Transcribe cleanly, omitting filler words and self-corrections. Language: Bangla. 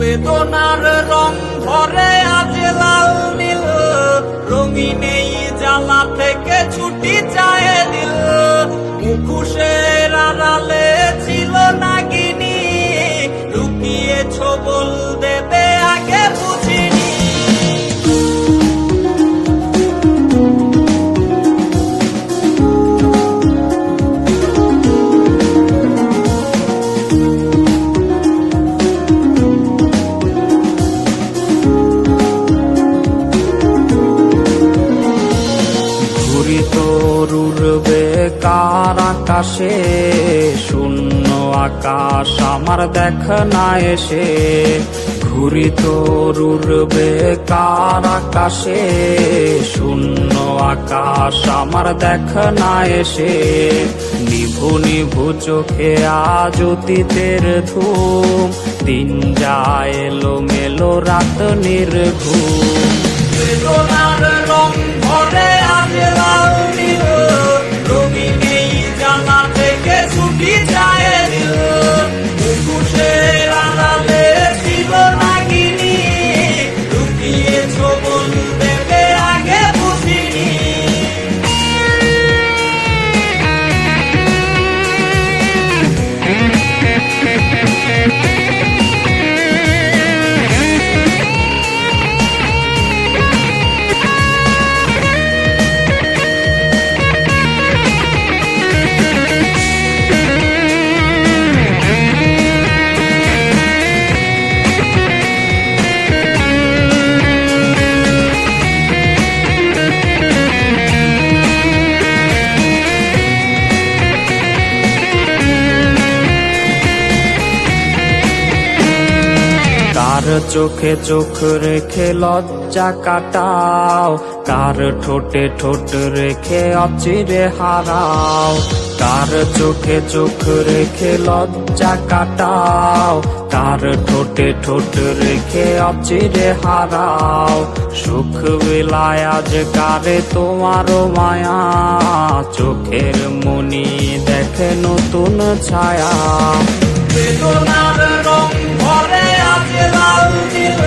বেদনার রং ভরে আজ লাল নীল, রঙিন এই জ্বালা থেকে ছুটি চায় দিল। মুখোশের আড়ালে ছিল নাগিনী, লুকিয়েছ বল দেবে আগে বুঝিনি। তরুর বেকার আকাশে, শূন্য আকাশ আমার দেখ না এসে। ঘুরি তরুর বেকার আকাশে, শূন্য আকাশ আমার দেখ না এসে। নিভু নিভু চোখে আজ অতীতের ধূম, দিন যায় এলো মেলো রাত নির্ঘুম। বেদনার রং ভরে আজ লাল নীল, রঙিন এই জ্বালা থেকে ছুটি চায় দিল। মুখোশের আড়ালে ছিল নাগিনী, লুকিয়েছ বল দেবে আগে বুঝিনি। কার চোখে চোখ রেখে লজ্জা কাটাও, কার ঠোঁটে ঠোঁট রেখে অচিরে হারাও। কার চোখে চোখ রেখে লজ্জা কাটাও, কার ঠোঁটে ঠোঁট রেখে অচিরে হারাও। সুখ বিলায় আজ কারে তোমারও মায়া, চোখের মনি দেখে নতুন ছায়া। বেদনার রং ভরে আজ লাল নীল,